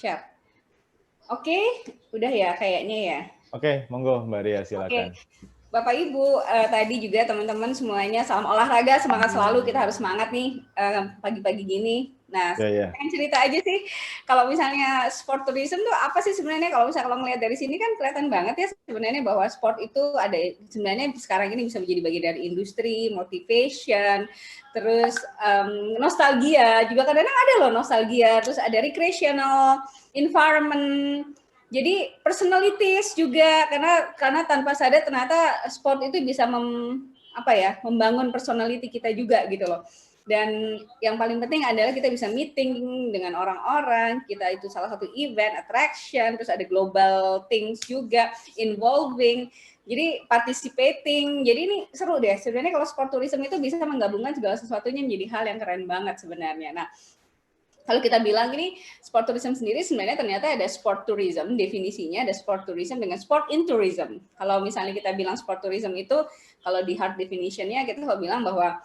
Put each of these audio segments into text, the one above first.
Share. Oke, udah ya kayaknya ya. Oke, monggo Mbak Ria, Oke, silakan. Bapak Ibu, tadi juga teman-teman semuanya salam olahraga, semangat selalu, kita harus semangat nih pagi-pagi gini. Nah, Ya. pengen cerita aja sih, kalau misalnya sport tourism tuh apa sih sebenarnya? Kalau ngelihat dari sini kan kelihatan banget ya sebenarnya bahwa sport itu ada sebenarnya sekarang ini bisa menjadi bagian dari industri, motivation, terus nostalgia juga kadang-kadang ada loh nostalgia, terus ada recreational environment. Jadi personalities juga karena tanpa sadar ternyata sport itu bisa membangun personality kita juga gitu loh. Dan yang paling penting adalah kita bisa meeting dengan orang-orang, kita itu salah satu event, attraction, terus ada global things juga, involving, jadi participating, jadi ini seru deh. Sebenarnya kalau sport tourism itu bisa menggabungkan segala sesuatunya menjadi hal yang keren banget sebenarnya. Nah, kalau kita bilang ini sport tourism sendiri sebenarnya ternyata ada sport tourism, definisinya ada sport tourism dengan sport in tourism. Kalau misalnya kita bilang sport tourism itu, kalau di hard definition-nya kita kalau bilang bahwa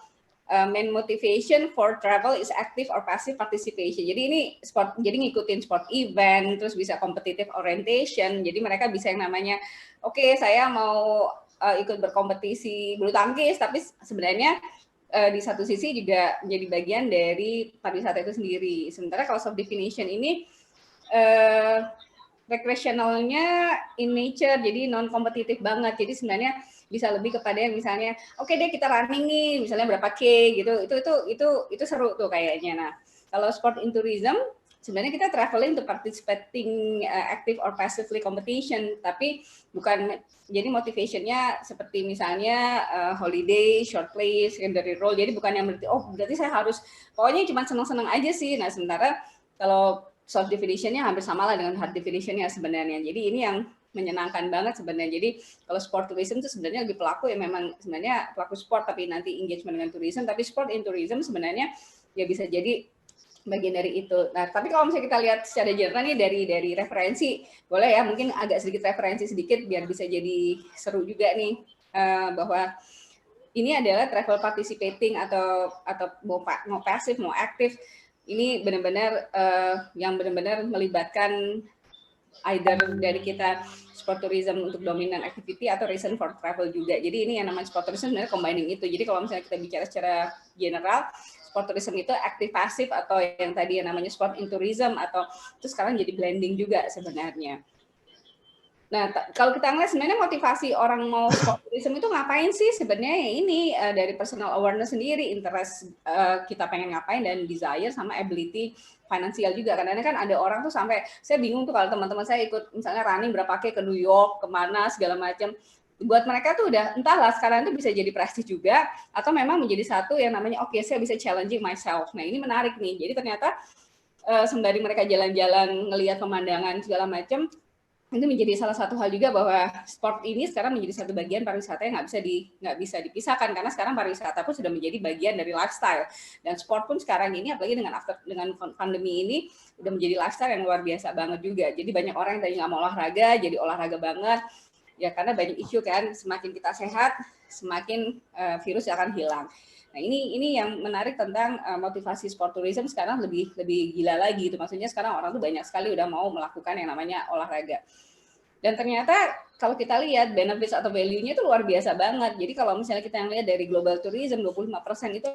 main motivation for travel is active or passive participation. Jadi ini sport, jadi ngikutin sport event, terus bisa competitive orientation. Jadi mereka bisa yang namanya, oke, saya mau ikut berkompetisi bulu tangkis, tapi sebenarnya di satu sisi juga menjadi bagian dari pariwisata itu sendiri. Sementara kalau self definition ini recreationalnya in nature, jadi non kompetitif banget. Jadi sebenarnya bisa lebih kepada yang misalnya, oke deh kita running nih, misalnya berapa K gitu. Itu seru tuh kayaknya. Nah, kalau sport in tourism sebenarnya kita traveling to participating active or passively competition, tapi bukan, jadi motivationnya seperti misalnya holiday, short play, secondary role. Jadi bukan yang berarti saya harus pokoknya cuma senang-senang aja sih. Nah, sementara kalau soft definition-nya hampir sama lah dengan hard definition-nya sebenarnya. Jadi ini yang menyenangkan banget sebenarnya. Jadi kalau sport tourism itu sebenarnya lebih pelaku ya memang sebenarnya pelaku sport tapi nanti engagement dengan tourism. Tapi sport in tourism sebenarnya ya bisa jadi bagian dari itu. Nah, tapi kalau misalnya kita lihat secara general nih dari referensi, boleh ya mungkin agak sedikit referensi sedikit biar bisa jadi seru juga nih bahwa ini adalah travel participating atau mau pasif mau aktif. Ini benar-benar yang benar-benar melibatkan either dari kita sport tourism untuk dominant activity atau reason for travel juga. Jadi ini yang namanya sport tourism sebenarnya combining itu. Jadi kalau misalnya kita bicara secara general, sport tourism itu aktif pasif atau yang tadi yang namanya sport in tourism atau itu sekarang jadi blending juga sebenarnya. Nah, kalau kita ngeliat sebenarnya motivasi orang mau sport tourism itu ngapain sih sebenarnya ya ini dari personal awareness sendiri, interest kita pengen ngapain dan desire sama ability finansial juga. Karena kan ada orang tuh sampai saya bingung tuh kalau teman-teman saya ikut misalnya running berapa ke New York, kemana segala macam. Buat mereka tuh udah entahlah sekarang itu bisa jadi prestis juga atau memang menjadi satu yang namanya oke, saya bisa challenging myself. Nah, ini menarik nih. Jadi ternyata sembari mereka jalan-jalan ngelihat pemandangan segala macam, itu menjadi salah satu hal juga bahwa sport ini sekarang menjadi satu bagian pariwisata yang nggak bisa dipisahkan karena sekarang pariwisata pun sudah menjadi bagian dari lifestyle dan sport pun sekarang ini apalagi dengan pandemi ini udah menjadi lifestyle yang luar biasa banget juga. Jadi banyak orang yang tadi nggak mau olahraga jadi olahraga banget ya karena banyak isu kan, semakin kita sehat semakin virus akan hilang. Nah, ini yang menarik tentang motivasi sport tourism sekarang lebih gila lagi itu. Maksudnya sekarang orang tuh banyak sekali udah mau melakukan yang namanya olahraga. Dan ternyata kalau kita lihat benefits atau value-nya itu luar biasa banget. Jadi kalau misalnya kita yang lihat dari global tourism 25% itu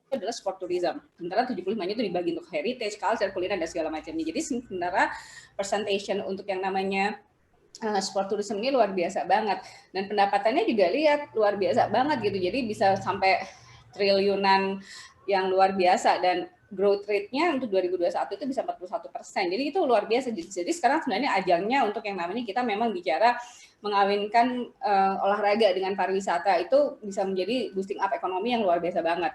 adalah sport tourism. Sementara 75-nya itu dibagi untuk heritage, culture, kuliner dan segala macamnya. Jadi sementara percentage untuk yang namanya sport tourism ini luar biasa banget. Dan pendapatannya juga lihat luar biasa banget gitu. Jadi bisa sampai triliunan yang luar biasa dan growth rate-nya untuk 2021 itu bisa 41%. Jadi itu luar biasa. Jadi sekarang sebenarnya ajangnya untuk yang namanya kita memang bicara mengawinkan olahraga dengan pariwisata itu bisa menjadi boosting up ekonomi yang luar biasa banget.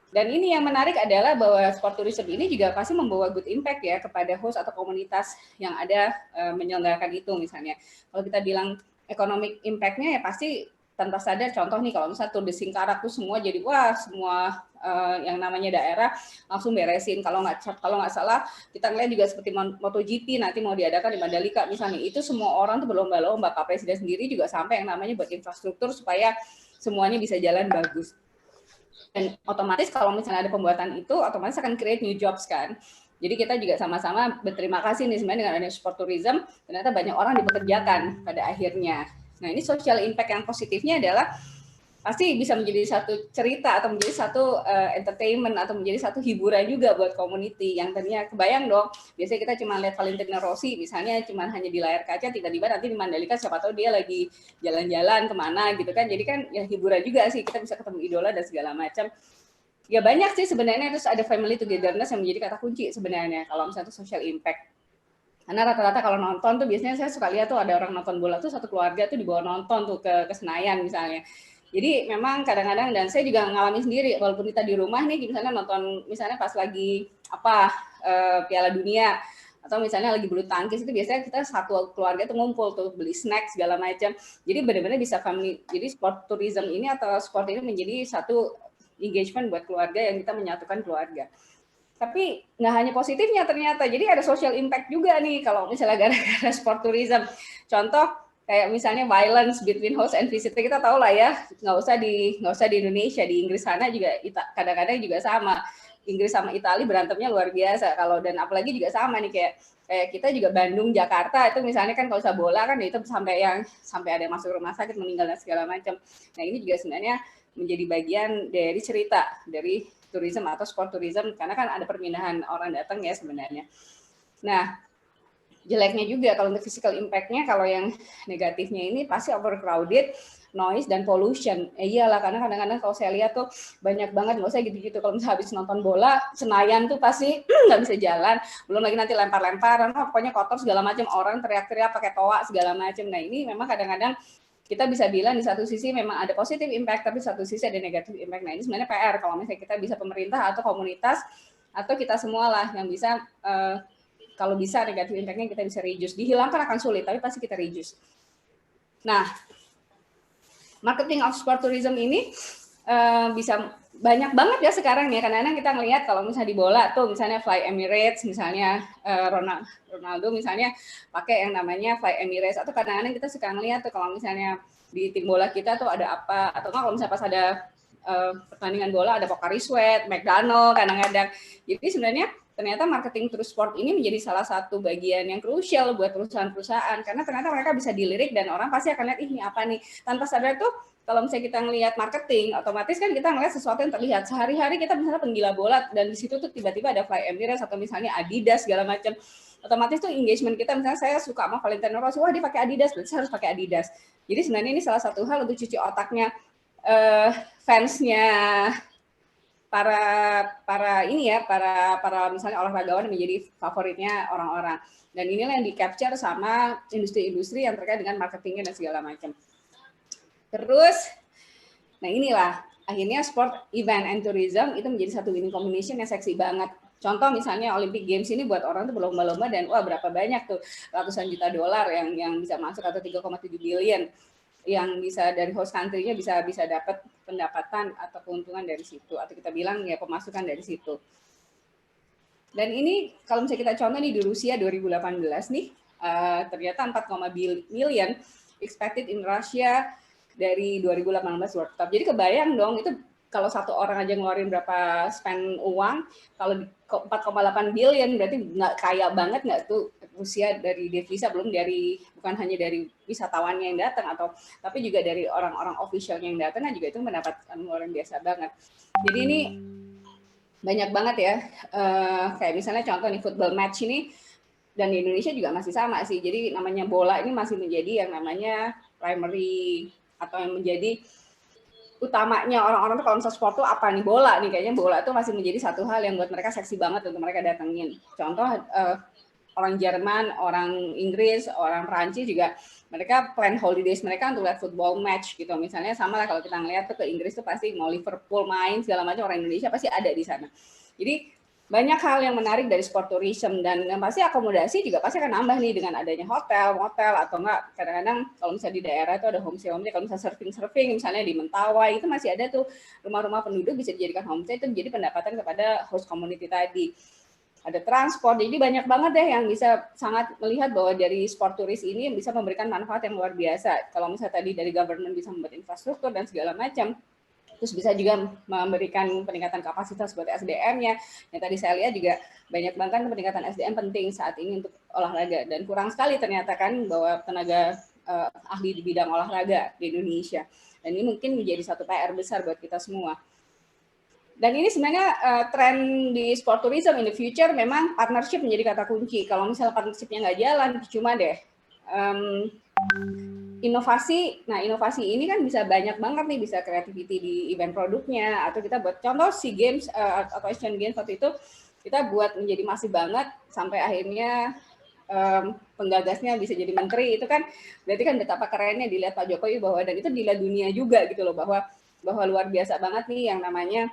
Dan ini yang menarik adalah bahwa sport tourism ini juga pasti membawa good impact ya kepada host atau komunitas yang ada menyelenggarakan itu misalnya. Kalau kita bilang economic impact-nya ya pasti tanpa sadar, contoh nih kalau misalnya Tour de Singkarak tuh semua jadi wah semua yang namanya daerah langsung beresin. Kalau nggak salah kita ngeliat juga seperti MotoGP nanti mau diadakan di Mandalika misalnya, itu semua orang tuh berlomba-lomba, Pak Presiden sendiri juga sampai yang namanya buat infrastruktur supaya semuanya bisa jalan bagus. Dan otomatis kalau misalnya ada pembuatan itu otomatis akan create new jobs kan. Jadi kita juga sama-sama berterima kasih nih sebenarnya dengan adanya sport tourism, ternyata banyak orang dipekerjakan pada akhirnya. Nah ini social impact yang positifnya adalah pasti bisa menjadi satu cerita atau menjadi satu entertainment atau menjadi satu hiburan juga buat community yang tadinya kebayang dong, biasanya kita cuma lihat Valentino Rossi misalnya cuma hanya di layar kaca, tiba-tiba nanti di Mandalika siapa tahu dia lagi jalan-jalan kemana gitu kan, jadi kan ya hiburan juga sih, kita bisa ketemu idola dan segala macam. Ya banyak sih sebenarnya, terus ada family togetherness yang menjadi kata kunci sebenarnya kalau misalnya itu social impact. Karena rata-rata kalau nonton tuh biasanya saya suka lihat tuh ada orang nonton bola tuh satu keluarga tuh dibawa nonton tuh ke Senayan misalnya. Jadi memang kadang-kadang, dan saya juga ngalamin sendiri walaupun kita di rumah nih misalnya nonton misalnya pas lagi Piala Dunia atau misalnya lagi bulu tangkis itu biasanya kita satu keluarga tuh ngumpul tuh beli snack segala macam. Jadi benar-benar bisa family. Jadi sport tourism ini atau sport ini menjadi satu engagement buat keluarga yang kita menyatukan keluarga. Tapi nggak hanya positifnya ternyata, jadi ada social impact juga nih kalau misalnya gara-gara sport tourism. Contoh kayak misalnya violence between host and visitor, kita tahu lah ya, nggak usah di Indonesia, di Inggris sana juga kadang-kadang juga sama. Inggris sama Italia berantemnya luar biasa kalau, dan apalagi juga sama nih kayak kita juga Bandung Jakarta itu misalnya kan kalau usah bola kan itu sampai ada yang masuk rumah sakit meninggal dan segala macam. Nah ini juga sebenarnya menjadi bagian dari cerita dari tourism atau sport tourism karena kan ada perpindahan orang datang ya sebenarnya. Nah jeleknya juga kalau untuk physical impact-nya, kalau yang negatifnya ini pasti overcrowded, noise dan pollution. Iyalah karena kadang-kadang kalau saya lihat tuh banyak banget, nggak usah gitu-gitu, kalau misalnya habis nonton bola Senayan tuh pasti nggak bisa jalan, belum lagi nanti lempar-lemparan, pokoknya kotor segala macam, orang teriak-teriak pakai toa segala macam. Nah ini memang kadang-kadang kita bisa bilang di satu sisi memang ada positive impact, tapi satu sisi ada negative impact. Nah ini sebenarnya PR kalau misalnya kita bisa pemerintah atau komunitas atau kita semua lah yang bisa kalau bisa negative impact-nya kita bisa reduce. Dihilangkan akan sulit, tapi pasti kita reduce. Nah, marketing of sport tourism ini bisa banyak banget ya sekarang ya. Kadang-kadang kita ngelihat kalau misalnya di bola tuh misalnya Fly Emirates, misalnya Ronaldo misalnya pakai yang namanya Fly Emirates, atau kadang-kadang kita suka ngelihat tuh kalau misalnya di tim bola kita tuh ada apa, atau kalau misalnya pas ada pertandingan bola ada Pocari Sweat, McDonald kadang-kadang. Jadi sebenarnya ternyata marketing through sport ini menjadi salah satu bagian yang krusial buat perusahaan-perusahaan karena ternyata mereka bisa dilirik dan orang pasti akan lihat ini apa nih, tanpa sadar tuh kalau misalnya kita ngelihat marketing, otomatis kan kita ngelihat sesuatu yang terlihat. Sehari-hari kita misalnya penggila bola dan di situ tuh tiba-tiba ada Fly Emirates atau misalnya Adidas segala macam. Otomatis tuh engagement kita, misalnya saya suka sama Valentino Rossi, wah dia pakai Adidas, berarti saya harus pakai Adidas. Jadi sebenarnya ini salah satu hal untuk cuci otaknya fansnya para misalnya olahragawan yang menjadi favoritnya orang-orang. Dan inilah yang di-capture sama industri-industri yang terkait dengan marketingnya dan segala macam. Terus, nah inilah akhirnya sport, event, and tourism itu menjadi satu winning combination yang seksi banget. Contoh misalnya Olympic Games ini buat orang tuh berlomba-lomba dan wah berapa banyak tuh ratusan juta dolar yang bisa masuk atau 3,7 billion yang bisa dari host country-nya bisa dapat pendapatan atau keuntungan dari situ, atau kita bilang ya pemasukan dari situ. Dan ini kalau misalnya kita contoh nih di Rusia 2018 nih ternyata 4,1 million expected in Russia dari 2018 World Cup. Jadi kebayang dong itu kalau satu orang aja ngeluarin berapa spend uang, kalau 4,8 billion berarti nggak kaya banget nggak tuh Rusia dari devisa, belum dari bukan hanya dari wisatawannya yang datang tapi juga dari orang-orang officialnya yang datang juga itu mendapatkan luar biasa banget. Jadi ini banyak banget ya, kayak misalnya contoh nih football match ini, dan di Indonesia juga masih sama sih. Jadi namanya bola ini masih menjadi yang namanya primary atau yang menjadi utamanya orang-orang tuh kalau misalnya sport tuh apa nih, bola nih, kayaknya bola tuh masih menjadi satu hal yang buat mereka seksi banget untuk mereka datengin. Contoh orang Jerman, orang Inggris, orang Perancis juga mereka plan holidays mereka untuk lihat football match gitu. Misalnya sama lah kalau kita ngeliat tuh ke Inggris tuh pasti mau Liverpool main segala macam, orang Indonesia pasti ada di sana. Jadi banyak hal yang menarik dari sport tourism, dan yang pasti akomodasi juga pasti akan nambah nih dengan adanya hotel, motel, atau enggak kadang-kadang kalau misalnya di daerah itu ada homestay, kalau misalnya surfing misalnya di Mentawai itu masih ada tuh rumah-rumah penduduk bisa dijadikan homestay, itu menjadi pendapatan kepada host community tadi. Ada transport, jadi banyak banget deh yang bisa sangat melihat bahwa dari sport turis ini bisa memberikan manfaat yang luar biasa. Kalau misalnya tadi dari government bisa membuat infrastruktur dan segala macam, Terus bisa juga memberikan peningkatan kapasitas buat SDM-nya. Yang tadi saya lihat juga banyak banget peningkatan SDM penting saat ini untuk olahraga. Dan kurang sekali ternyata kan bahwa tenaga ahli di bidang olahraga di Indonesia. Dan ini mungkin menjadi satu PR besar buat kita semua. Dan ini sebenarnya tren di sport tourism in the future memang partnership menjadi kata kunci. Kalau misalnya partnershipnya nggak jalan, cuma deh. Inovasi, nah inovasi ini kan bisa banyak banget nih, bisa creativity di event produknya, atau kita buat contoh SEA Games atau Asian Games waktu itu kita buat menjadi masif banget sampai akhirnya penggagasnya bisa jadi menteri. Itu kan berarti kan betapa kerennya dilihat Pak Jokowi, bahwa dan itu dilihat dunia juga gitu loh, bahwa luar biasa banget nih yang namanya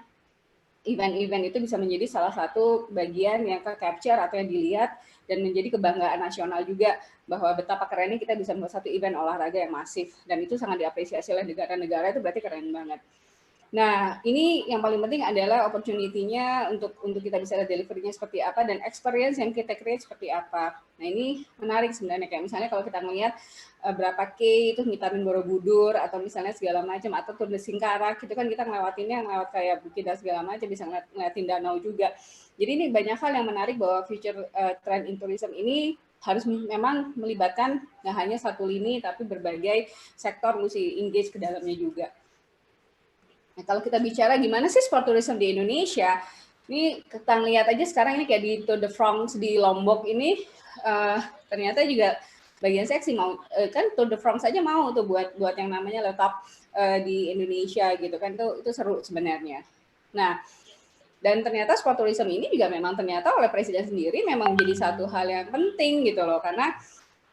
event-event itu bisa menjadi salah satu bagian yang ke-capture atau yang dilihat dan menjadi kebanggaan nasional juga, bahwa betapa kerennya kita bisa membuat satu event olahraga yang masif, dan itu sangat diapresiasi oleh negara-negara, itu berarti keren banget. Nah, ini yang paling penting adalah opportunity-nya untuk kita bisa lihat delivery-nya seperti apa dan experience yang kita create seperti apa. Nah, ini menarik sebenarnya, kayak misalnya kalau kita melihat berapa K itu ngitarin Borobudur atau misalnya segala macam, atau Tour de Singkarak itu kan kita ngelewatinnya lewat kayak Bukit dan segala macam, bisa ngeliatin danau juga. Jadi ini banyak hal yang menarik bahwa future trend in tourism ini harus memang melibatkan nggak hanya satu lini, tapi berbagai sektor mesti engage ke dalamnya juga. Nah, kalau kita bicara gimana sih sport tourism di Indonesia, ini kita lihat aja sekarang ini kayak di Tour de France di Lombok ini, ternyata juga bagian seksi mau kan Tour de France aja mau tuh buat yang namanya letap di Indonesia gitu kan, itu seru sebenarnya. Nah, dan ternyata sport tourism ini juga memang ternyata oleh presiden sendiri memang menjadi satu hal yang penting gitu loh, karena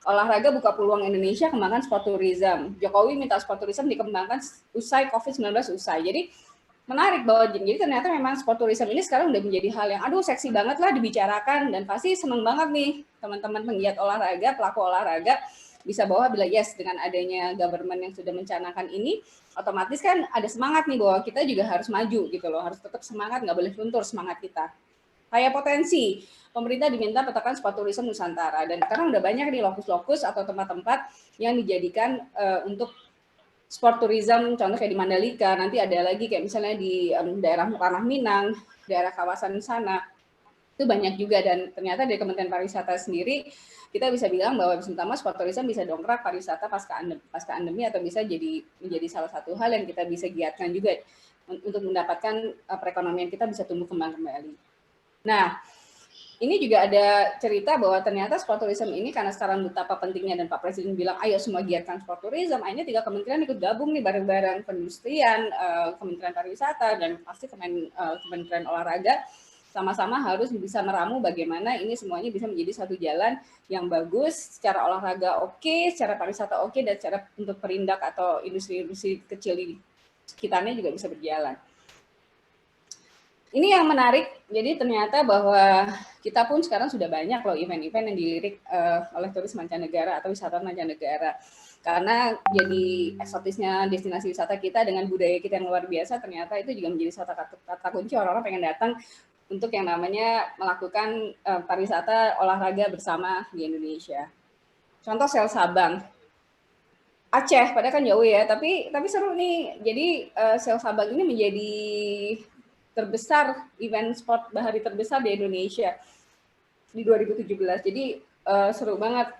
olahraga buka peluang Indonesia kembangkan sport tourism. Jokowi minta sport tourism dikembangkan usai COVID-19 usai. Jadi menarik bahwa jadi ternyata memang sport tourism ini sekarang udah menjadi hal yang seksi banget lah dibicarakan, dan pasti seneng banget nih teman-teman penggiat olahraga, pelaku olahraga bisa bahwa bila yes dengan adanya government yang sudah mencanangkan ini, otomatis kan ada semangat nih bahwa kita juga harus maju gitu loh, harus tetap semangat, nggak boleh luntur semangat kita. Kayak potensi, pemerintah diminta petakan sport tourism Nusantara, dan sekarang udah banyak nih lokus-lokus atau tempat-tempat yang dijadikan untuk sport tourism, contoh kayak di Mandalika, nanti ada lagi kayak misalnya di daerah Tanah Minang, daerah kawasan sana, itu banyak juga. Dan ternyata dari Kementerian Pariwisata sendiri, kita bisa bilang bahwa pertama sport tourism bisa dongkrak pariwisata pasca pandemi, atau bisa menjadi salah satu hal yang kita bisa giatkan juga untuk mendapatkan perekonomian kita bisa tumbuh kembang kembali. Nah, ini juga ada cerita bahwa ternyata sport tourism ini karena sekarang betapa pentingnya dan Pak Presiden bilang ayo semua giatkan sport tourism, akhirnya 3 kementerian ikut gabung nih bareng-bareng, Perindustrian, Kementerian Pariwisata, dan pasti Kementerian Olahraga, sama-sama harus bisa meramu bagaimana ini semuanya bisa menjadi satu jalan yang bagus, secara olahraga oke, secara pariwisata oke, dan secara untuk perindak atau industri-industri kecil di sekitarnya juga bisa berjalan. Ini yang menarik, jadi ternyata bahwa kita pun sekarang sudah banyak loh event-event yang dilirik oleh turis mancanegara atau wisatawan mancanegara. Karena jadi eksotisnya destinasi wisata kita dengan budaya kita yang luar biasa, ternyata itu juga menjadi satu kata kunci orang-orang pengen datang untuk yang namanya melakukan pariwisata olahraga bersama di Indonesia. Contoh Sel Sabang, Aceh, padahal kan jauh ya, tapi seru nih. Jadi Sel Sabang ini menjadi terbesar event sport bahari terbesar di Indonesia di 2017. Jadi seru banget.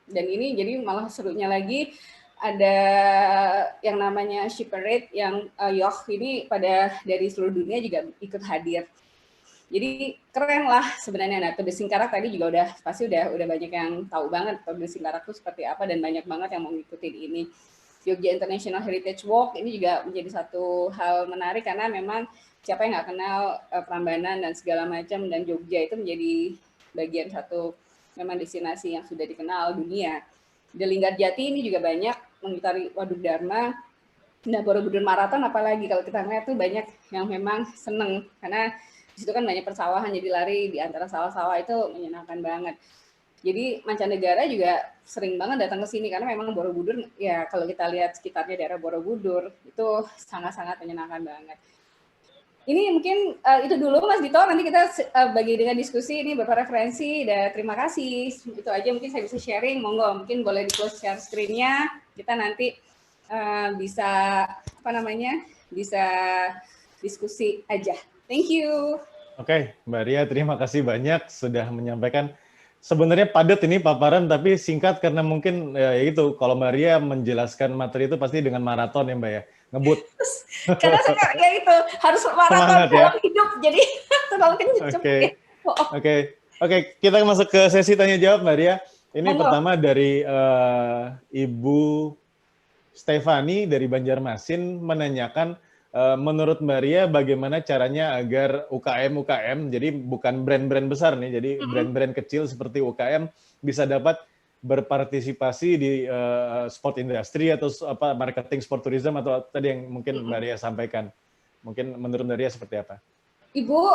Dan ini jadi malah serunya lagi ada yang namanya Ship Parade yang yacht ini pada dari seluruh dunia juga ikut hadir. Jadi keren lah sebenarnya. Nah, Tour de Singkarak tadi juga pasti udah banyak yang tahu banget Tour de Singkarak itu seperti apa, dan banyak banget yang mau ngikutin ini. Jogja International Heritage Walk ini juga menjadi satu hal menarik karena memang siapa yang nggak kenal Prambanan dan segala macam, dan Jogja itu menjadi bagian satu memang destinasi yang sudah dikenal dunia. Di Linggarjati ini juga banyak mengitari Waduk Dharma. Nah, Borobudur Marathon apalagi kalau kita lihat tuh banyak yang memang seneng karena di situ kan banyak persawahan, jadi lari di antara sawah-sawah itu menyenangkan banget. Jadi mancanegara juga sering banget datang ke sini karena memang Borobudur ya kalau kita lihat sekitarnya daerah Borobudur itu sangat-sangat menyenangkan banget. Ini mungkin itu dulu Mas Dito, nanti kita bagi dengan diskusi ini beberapa referensi, dan terima kasih. Itu aja mungkin saya bisa sharing, monggo mungkin boleh di close share screen-nya, kita nanti bisa bisa diskusi aja. Thank you. Oke, Mbak Ria, terima kasih banyak sudah menyampaikan. Sebenarnya padat ini paparan, tapi singkat karena mungkin ya itu, kalau Mbak Ria menjelaskan materi itu pasti dengan maraton ya Mbak ya, ngebut. Karena saya ya itu harus maraton Semangat ya. dalam hidup, jadi terlalu kenceng. Oke, kita masuk ke sesi tanya jawab Mbak Ria. Ini pertama dari Ibu Stefani dari Banjarmasin menanyakan, menurut Mbak Ria bagaimana caranya agar UKM, jadi bukan brand-brand besar nih, jadi brand-brand kecil seperti UKM bisa dapat berpartisipasi di sport industry atau marketing sport tourism atau tadi yang mungkin Mbak Ria sampaikan. Mungkin menurut Mbak Ria seperti apa? Ibu,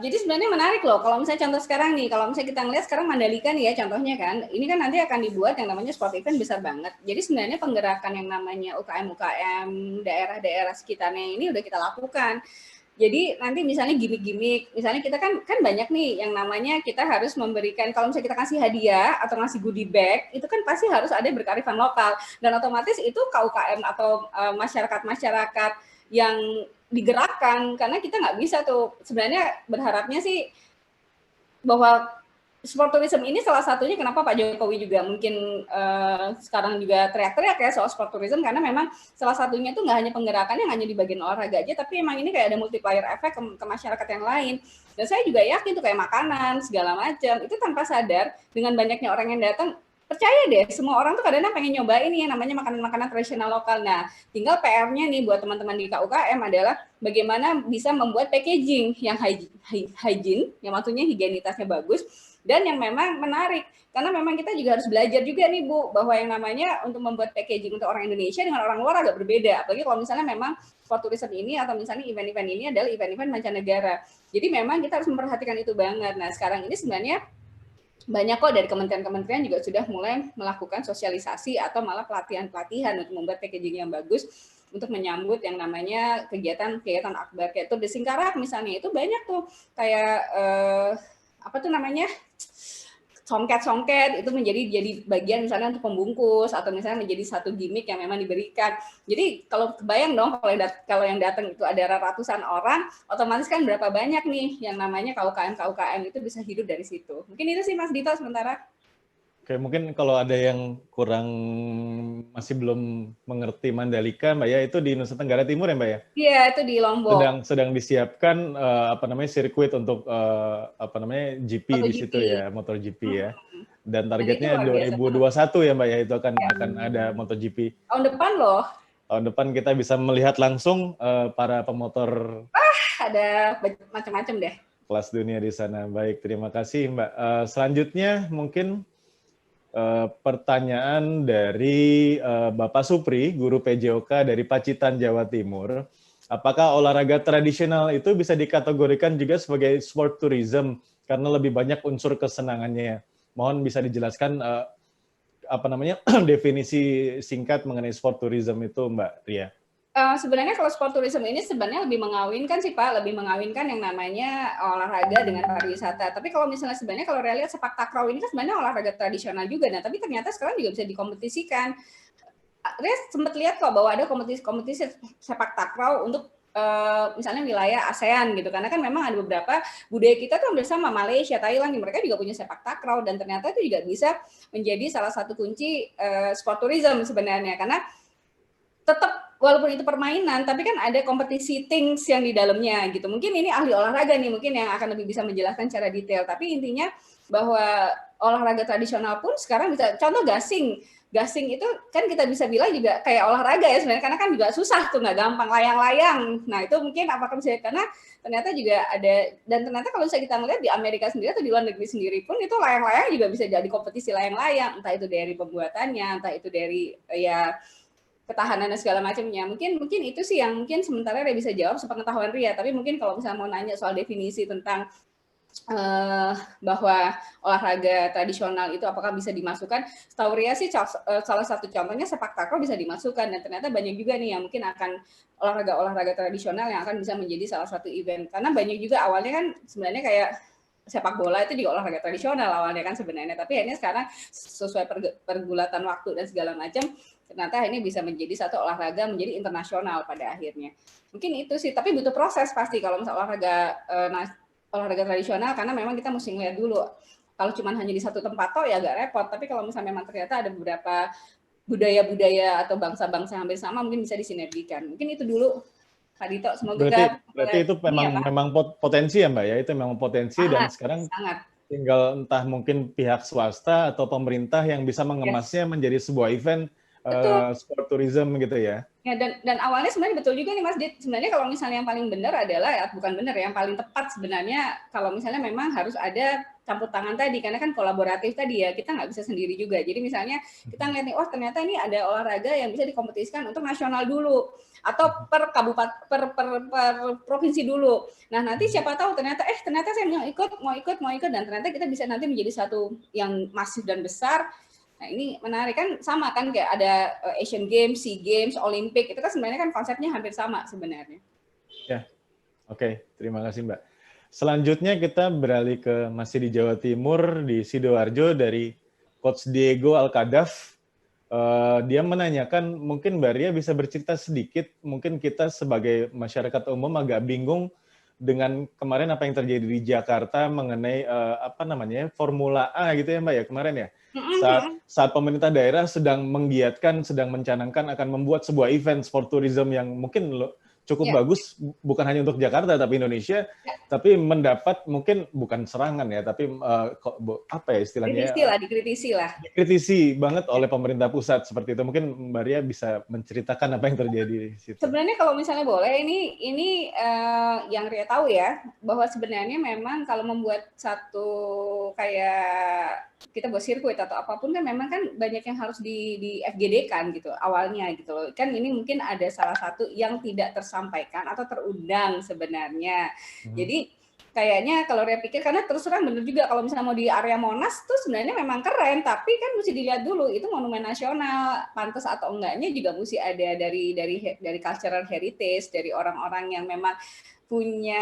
jadi sebenarnya menarik loh, kalau misalnya contoh sekarang nih, kalau misalnya kita ngelihat sekarang Mandalika nih ya contohnya kan, ini kan nanti akan dibuat yang namanya sport event besar banget. Jadi sebenarnya penggerakan yang namanya UKM daerah-daerah sekitarnya ini udah kita lakukan. Jadi nanti misalnya gimmick-gimmick, misalnya kita kan banyak nih yang namanya kita harus memberikan, kalau misalnya kita kasih hadiah atau ngasih goodie bag, itu kan pasti harus ada berkearifan lokal, dan otomatis itu UKM atau masyarakat-masyarakat yang digerakkan, karena kita nggak bisa tuh, sebenarnya berharapnya sih bahwa sport tourism ini salah satunya kenapa Pak Jokowi juga mungkin sekarang juga teriak-teriak ya soal sport tourism, karena memang salah satunya itu nggak hanya penggerakan yang hanya di bagian olahraga aja, tapi emang ini kayak ada multiplier effect ke masyarakat yang lain. Dan saya juga yakin tuh kayak makanan segala macam itu tanpa sadar dengan banyaknya orang yang datang, percaya deh semua orang tuh kadang-kadang pengen nyobain nih yang namanya makanan-makanan tradisional lokal. Nah, tinggal PR-nya nih buat teman-teman di KUKM adalah bagaimana bisa membuat packaging yang hygiene, yang maksudnya higienitasnya bagus dan yang memang menarik. Karena memang kita juga harus belajar juga nih Bu, bahwa yang namanya untuk membuat packaging untuk orang Indonesia dengan orang luar agak berbeda. Apalagi kalau misalnya memang sport tourism ini atau misalnya event-event ini adalah event-event mancanegara. Jadi memang kita harus memperhatikan itu banget. Nah, sekarang ini sebenarnya banyak kok dari kementerian-kementerian juga sudah mulai melakukan sosialisasi atau malah pelatihan-pelatihan untuk membuat packaging yang bagus untuk menyambut yang namanya kegiatan akbar kayak Tour de Singkarak misalnya, itu banyak tuh kayak apa tuh namanya songket itu menjadi bagian misalnya untuk pembungkus atau misalnya menjadi satu gimmick yang memang diberikan. Jadi kalau kebayang dong kalau yang datang itu ada ratusan orang, otomatis kan berapa banyak nih yang namanya KUKM itu bisa hidup dari situ. Mungkin itu sih Mas Dito sementara. Oke, mungkin kalau ada yang masih belum mengerti Mandalika, Mbak ya, itu di Nusa Tenggara Timur ya, Mbak ya? Iya, itu di Lombok. Sedang disiapkan sirkuit untuk GP di situ ya, MotoGP ya. Dan targetnya 2021 ya, Mbak ya, itu akan ada MotoGP. Tahun depan loh. Tahun depan kita bisa melihat langsung para pemotor. Ada macam-macam deh. Kelas dunia di sana. Baik, terima kasih Mbak. Selanjutnya mungkin pertanyaan dari Bapak Supri, guru PJOK dari Pacitan, Jawa Timur. Apakah olahraga tradisional itu bisa dikategorikan juga sebagai sport tourism karena lebih banyak unsur kesenangannya? Mohon bisa dijelaskan definisi singkat mengenai sport tourism itu, Mbak Ria. Sebenarnya kalau sport tourism ini sebenarnya lebih mengawinkan sih Pak, lebih mengawinkan yang namanya olahraga dengan pariwisata. Tapi kalau misalnya sebenarnya kalau lihat sepak takraw ini kan sebenarnya olahraga tradisional juga, nah tapi ternyata sekarang juga bisa dikompetisikan. Saya sempat lihat kok bahwa ada kompetisi sepak takraw untuk misalnya wilayah ASEAN gitu, karena kan memang ada beberapa budaya kita tuh hampir sama, Malaysia, Thailand, mereka juga punya sepak takraw dan ternyata itu juga bisa menjadi salah satu kunci sport tourism sebenarnya, karena tetap walaupun itu permainan, tapi kan ada kompetisi things yang di dalamnya gitu. Mungkin ini ahli olahraga nih, mungkin yang akan lebih bisa menjelaskan secara detail. Tapi intinya bahwa olahraga tradisional pun sekarang bisa, contoh gasing. Gasing itu kan kita bisa bilang juga kayak olahraga ya sebenarnya, karena kan juga susah tuh, nggak gampang, layang-layang. Nah itu mungkin apakah bisa, karena ternyata juga ada, dan ternyata kalau misalnya kita melihat di Amerika sendiri atau di luar negeri sendiri pun itu layang-layang juga bisa jadi kompetisi layang-layang, entah itu dari pembuatannya, entah itu dari ya ketahanan dan segala macamnya. Mungkin itu sih yang mungkin sementara Ria bisa jawab sepengetahuan Ria, tapi mungkin kalau misalnya mau nanya soal definisi tentang bahwa olahraga tradisional itu apakah bisa dimasukkan, setahu Ria sih salah satu contohnya sepak takraw bisa dimasukkan, dan ternyata banyak juga nih yang mungkin akan olahraga tradisional yang akan bisa menjadi salah satu event, karena banyak juga awalnya kan sebenarnya kayak sepak bola itu juga olahraga tradisional awalnya kan sebenarnya, tapi akhirnya sekarang sesuai pergulatan waktu dan segala macam ternyata ini bisa menjadi satu olahraga menjadi internasional pada akhirnya. Mungkin itu sih, tapi butuh proses pasti kalau misalnya olahraga tradisional, karena memang kita mesti ngeliat dulu. Kalau cuma hanya di satu tempat ya agak repot, tapi kalau misalnya memang ternyata ada beberapa budaya-budaya atau bangsa-bangsa yang hampir sama, mungkin bisa disinergikan. Mungkin itu dulu, Kak Dito. Semoga berarti itu memang potensi ya Mbak ya, itu memang potensi dan sekarang sangat. Tinggal entah mungkin pihak swasta atau pemerintah yang bisa mengemasnya menjadi sebuah event sport tourism gitu ya. Ya, dan awalnya sebenarnya betul juga nih Mas Dit. Sebenarnya kalau misalnya yang paling benar adalah, bukan benar ya, yang paling tepat sebenarnya kalau misalnya memang harus ada campur tangan tadi, karena kan kolaboratif tadi ya, kita nggak bisa sendiri juga. Jadi misalnya kita ngeliat nih, ternyata ini ada olahraga yang bisa dikompetisikan untuk nasional dulu, atau per kabupaten, per provinsi dulu. Nah nanti siapa tahu ternyata saya mau ikut, dan ternyata kita bisa nanti menjadi satu yang masif dan besar. Nah ini menarik kan, sama kan kayak ada Asian Games, SEA Games, Olympic, itu kan sebenarnya kan konsepnya hampir sama sebenarnya. Ya, oke, terima kasih Mbak. Selanjutnya kita beralih ke masih di Jawa Timur, di Sidoarjo, dari Coach Diego Alcadaf. Dia menanyakan, mungkin Mbak Ria bisa bercerita sedikit, mungkin kita sebagai masyarakat umum agak bingung dengan kemarin apa yang terjadi di Jakarta mengenai Formula A gitu ya Mbak ya kemarin ya. Saat pemerintah daerah sedang menggiatkan, sedang mencanangkan akan membuat sebuah event sport tourism yang mungkin cukup bagus, bukan hanya untuk Jakarta tapi Indonesia, tapi mendapat mungkin bukan serangan ya, tapi apa ya istilahnya? Dikritisi banget oleh pemerintah pusat seperti itu. Mungkin Mbak Ria bisa menceritakan apa yang terjadi di situ. Sebenarnya kalau misalnya boleh, ini yang Ria tahu ya, bahwa sebenarnya memang kalau membuat satu kayak kita buat sirkuit atau apapun kan memang kan banyak yang harus di FGD kan gitu awalnya gitu loh. Kan ini mungkin ada salah satu yang tidak tersampaikan atau terundang sebenarnya. Jadi kayaknya kalau Ria pikir, karena terus terang bener juga kalau misalnya mau di area Monas tuh sebenarnya memang keren, tapi kan mesti dilihat dulu itu monumen nasional, pantas atau enggaknya juga mesti ada dari cultural heritage, dari orang-orang yang memang punya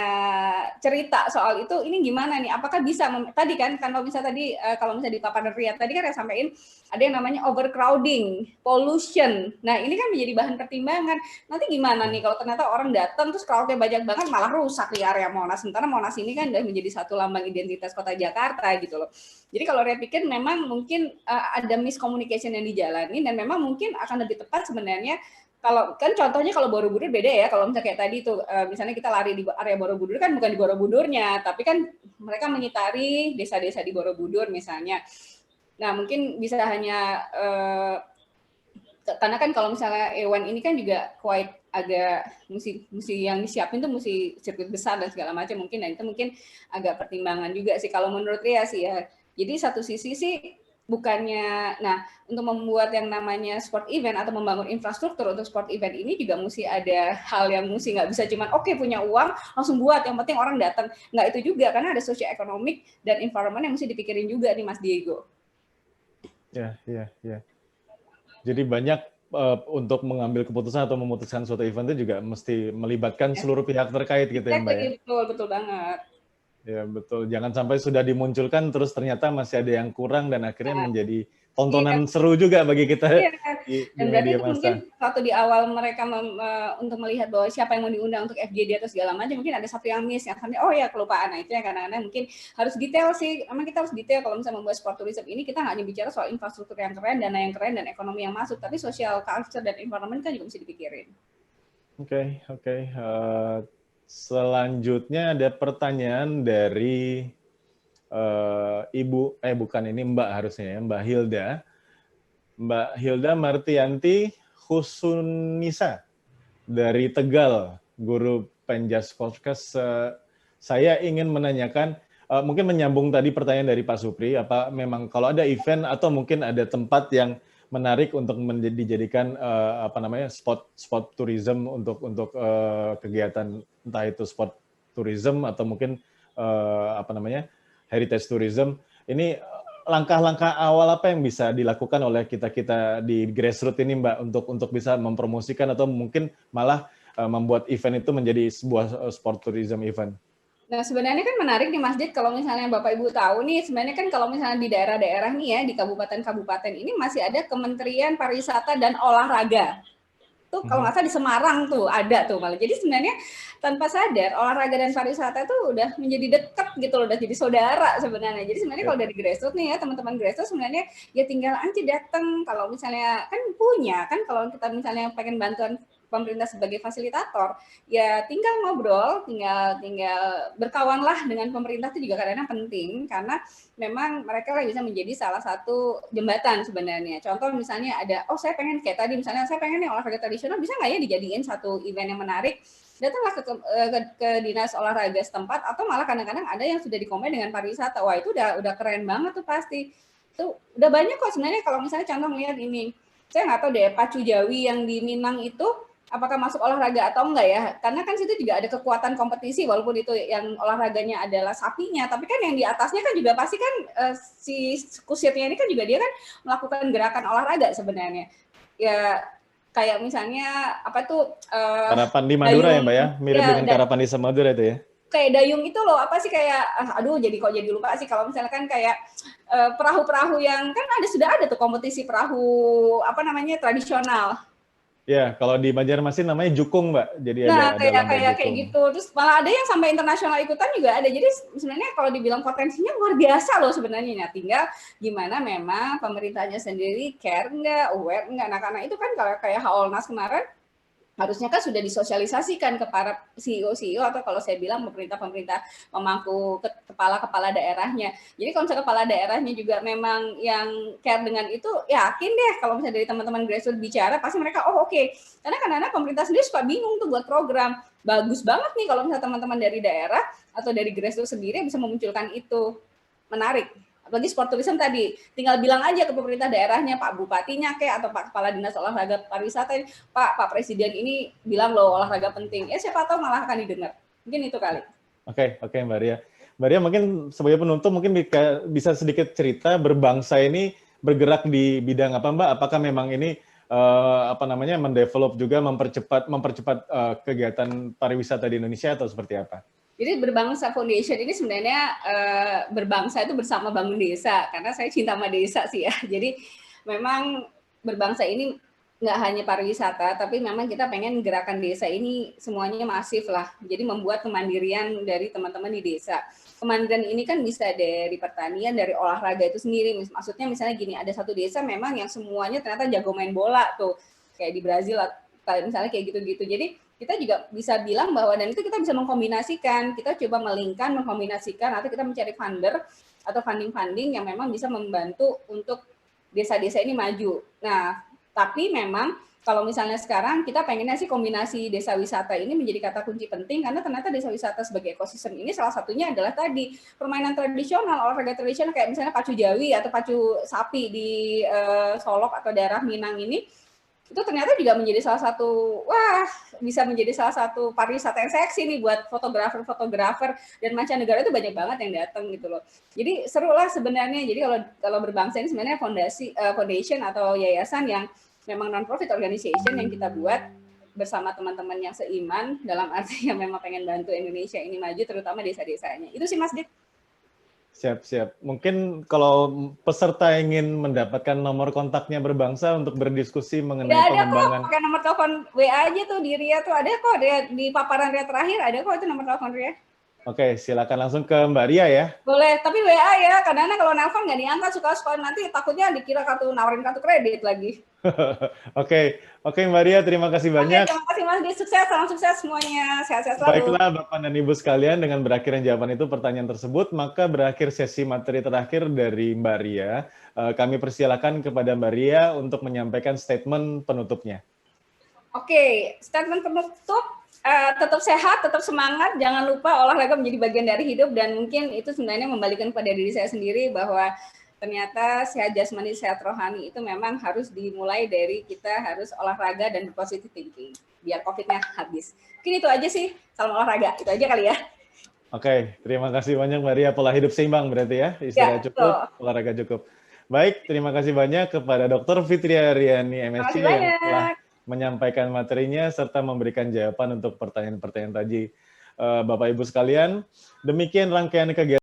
cerita soal itu. Ini gimana nih, apakah bisa tadi kan kalau misalnya di paparan Ria tadi kan saya sampaikan ada yang namanya overcrowding, pollution. Nah ini kan menjadi bahan pertimbangan. Nanti gimana nih kalau ternyata orang datang terus crowdnya banyak banget malah rusak di area Monas. Sementara Monas ini kan udah menjadi satu lambang identitas kota Jakarta gitu loh. Jadi kalau Ria pikir memang mungkin ada miscommunication yang dijalani, dan memang mungkin akan lebih tepat sebenarnya. Kalau kan contohnya kalau Borobudur beda ya, kalau misalnya kayak tadi tuh misalnya kita lari di area Borobudur kan bukan di Borobudurnya, tapi kan mereka menyitari desa-desa di Borobudur misalnya. Nah mungkin bisa hanya karena kan kalau misalnya Ewan ini kan juga quite agak mesti yang disiapin tuh mesti sirkuit besar dan segala macam mungkin, dan itu mungkin agak pertimbangan juga sih kalau menurut Ria sih ya. Jadi satu sisi sih bukannya, nah untuk membuat yang namanya sport event atau membangun infrastruktur untuk sport event ini juga mesti ada hal yang mesti nggak bisa cuman punya uang langsung buat, yang penting orang datang, nggak itu juga, karena ada socio-ekonomik dan environment yang mesti dipikirin juga nih Mas Diego. Ya. Jadi banyak untuk mengambil keputusan atau memutuskan suatu event itu juga mesti melibatkan seluruh pihak terkait gitu ya Mbak ya? Betul banget. Ya betul, jangan sampai sudah dimunculkan terus ternyata masih ada yang kurang dan akhirnya menjadi tontonan seru juga bagi kita di media massa. Mungkin waktu di awal mereka untuk melihat bahwa siapa yang mau diundang untuk FGD atau segala macam, mungkin ada satu yang miss, yang sampai kelupaan. Nah itu yang kadang-kadang mungkin harus detail sih. Memang kita harus detail kalau misalnya membuat sport tourism ini, kita nggak hanya bicara soal infrastruktur yang keren, dana yang keren, dan ekonomi yang masuk, tapi social culture dan environment kan juga mesti dipikirin. Oke. Selanjutnya ada pertanyaan dari Mbak harusnya ya, Mbak Hilda. Mbak Hilda Martianti Husunisa dari Tegal, guru Penjas Podcast. Saya ingin menanyakan, mungkin menyambung tadi pertanyaan dari Pak Supri, apa memang kalau ada event atau mungkin ada tempat yang menarik untuk dijadikan sport tourism untuk kegiatan entah itu sport tourism atau mungkin heritage tourism. Ini langkah-langkah awal apa yang bisa dilakukan oleh kita di grassroots ini Mbak untuk bisa mempromosikan atau mungkin malah membuat event itu menjadi sebuah sport tourism event? Nah, sebenarnya kan menarik nih Mas Dit, kalau misalnya Bapak Ibu tahu nih, sebenarnya kan kalau misalnya di daerah-daerah nih ya, di kabupaten-kabupaten ini masih ada Kementerian Pariwisata dan Olahraga. Tuh kalau nggak salah di Semarang tuh ada tuh malah. Jadi sebenarnya tanpa sadar olahraga dan pariwisata tuh udah menjadi dekat gitu loh, udah jadi saudara sebenarnya. Jadi sebenarnya kalau dari grassroots nih ya teman-teman grassroots sebenarnya ya tinggal aja datang. Kalau misalnya kan punya kan kalau kita misalnya pengen bantuan pemerintah sebagai fasilitator, ya tinggal ngobrol, tinggal tinggal berkawanlah dengan pemerintah itu juga kadang-kadang penting karena memang mereka bisa menjadi salah satu jembatan sebenarnya. Contoh misalnya ada, oh saya pengen kayak tadi misalnya saya pengen nih olahraga tradisional, bisa nggak ya dijadiin satu event yang menarik? Datanglah ke dinas olahraga setempat atau malah kadang-kadang ada yang sudah dikombin dengan pariwisata. Wah itu udah keren banget tuh pasti. Itu udah banyak kok sebenarnya kalau misalnya contoh melihat ini. Saya nggak tahu deh pacu Jawi yang di Minang itu apakah masuk olahraga atau enggak ya? Karena kan situ juga ada kekuatan kompetisi walaupun itu yang olahraganya adalah sapinya, tapi kan yang di atasnya kan juga pasti kan si kusirnya ini kan juga dia kan melakukan gerakan olahraga sebenarnya. Ya kayak misalnya apa tuh Karapan di Madura ya dayung Mbak ya, mirip ya dengan Karapan di Madura itu ya. kayak dayung itu loh apa sih kayak aduh jadi lupa sih kalau misalkan kayak perahu-perahu yang kan sudah ada tuh kompetisi perahu apa namanya tradisional. Ya, kalau di Banjarmasin namanya jukung, Mbak. Jadi Nah, ada lomba kayak jukung. gitu. Terus malah ada yang sampai internasional ikutan juga ada. Jadi sebenarnya kalau dibilang potensinya luar biasa loh sebenarnya. Nah, tinggal gimana memang pemerintahnya sendiri care nggak, aware nggak. Nah, karena itu kan kalau kayak Haolnas kemarin harusnya kan sudah disosialisasikan ke para CEO atau kalau saya bilang pemerintah memangku kepala daerahnya. Jadi kalau misalnya kepala daerahnya juga memang yang care dengan itu, yakin deh kalau misalnya dari teman-teman grassroots bicara, pasti mereka oke. Karena kadang-kadang pemerintah sendiri suka bingung tuh buat program. Bagus banget nih kalau misalnya teman-teman dari daerah atau dari grassroots sendiri bisa memunculkan itu. Menarik. Apalagi sport tourism tadi, tinggal bilang aja ke pemerintah daerahnya, Pak Bupatinya kayak atau Pak Kepala Dinas Olahraga Pariwisata, Pak Presiden ini bilang loh olahraga penting. Ya siapa tahu malah akan didengar. Mungkin itu kali. Oke, Mbak Ria. Mbak Ria mungkin sebagai penutup mungkin bisa sedikit cerita berbangsa ini bergerak di bidang apa Mbak? Apakah memang ini mendevelop juga mempercepat kegiatan pariwisata di Indonesia atau seperti apa? Jadi Berbangsa Foundation ini sebenarnya berbangsa itu bersama bangun desa, karena saya cinta sama desa sih ya. Jadi memang berbangsa ini nggak hanya pariwisata, tapi memang kita pengen gerakan desa ini semuanya masif lah. Jadi membuat kemandirian dari teman-teman di desa. Kemandirian ini kan bisa dari pertanian, dari olahraga itu sendiri. Maksudnya misalnya gini, ada satu desa memang yang semuanya ternyata jago main bola tuh, kayak di Brazil, misalnya kayak gitu-gitu. Jadi kita juga bisa bilang bahwa dan itu kita bisa mengkombinasikan, kita coba mengkombinasikan atau kita mencari funder atau funding yang memang bisa membantu untuk desa-desa ini maju. Nah, tapi memang kalau misalnya sekarang kita pengennya sih kombinasi desa wisata ini menjadi kata kunci penting karena ternyata desa wisata sebagai ekosistem ini salah satunya adalah tadi permainan tradisional, olahraga tradisional kayak misalnya pacu Jawi atau pacu sapi di Solok atau daerah Minang ini itu ternyata juga menjadi bisa menjadi salah satu pariwisata yang seksi nih buat fotografer dan mancanegara itu banyak banget yang datang gitu loh. Jadi seru lah sebenarnya. Jadi kalau berbangsa ini sebenarnya foundation atau yayasan yang memang non-profit organization yang kita buat bersama teman-teman yang seiman dalam arti yang memang pengen bantu Indonesia ini maju terutama desa-desanya. Itu sih Mas Dik. Siap. Mungkin kalau peserta ingin mendapatkan nomor kontaknya Berbangsa untuk berdiskusi mengenai pengembangan. Ada kok, pakai nomor telepon WA aja tuh di Ria tuh, ada kok di paparan Ria terakhir, ada kok itu nomor telepon Ria. Oke, silakan langsung ke Mbak Ria ya. Boleh, tapi WA ya, kadang-kadang kalau nelpon nggak diangkat, suka nanti takutnya dikira nawarin kartu kredit lagi. Oke, Mbak Ria, terima kasih banyak. Terima kasih Mas Di, sukses, salam sukses semuanya, sehat-sehat selalu. Baiklah Bapak dan Ibu sekalian, dengan berakhirnya jawaban itu pertanyaan tersebut, maka berakhir sesi materi terakhir dari Mbak Ria. Kami persilakan kepada Mbak Ria untuk menyampaikan statement penutupnya. Oke, statement penutup, tetap sehat, tetap semangat, jangan lupa olahraga menjadi bagian dari hidup dan mungkin itu sebenarnya membalikan pada diri saya sendiri bahwa ternyata sehat jasmani, sehat rohani itu memang harus dimulai dari kita harus olahraga dan positive thinking biar COVID-nya habis. Mungkin itu aja sih, salam olahraga, itu aja kali ya. Oke, terima kasih banyak Mbak Ria, pola hidup seimbang berarti ya, istirahat cukup, olahraga cukup. Baik, terima kasih banyak kepada Dr. Fitria Riani MSc yang telah menyampaikan materinya serta memberikan jawaban untuk pertanyaan-pertanyaan tadi. Bapak Ibu sekalian. Demikian rangkaian kegiatan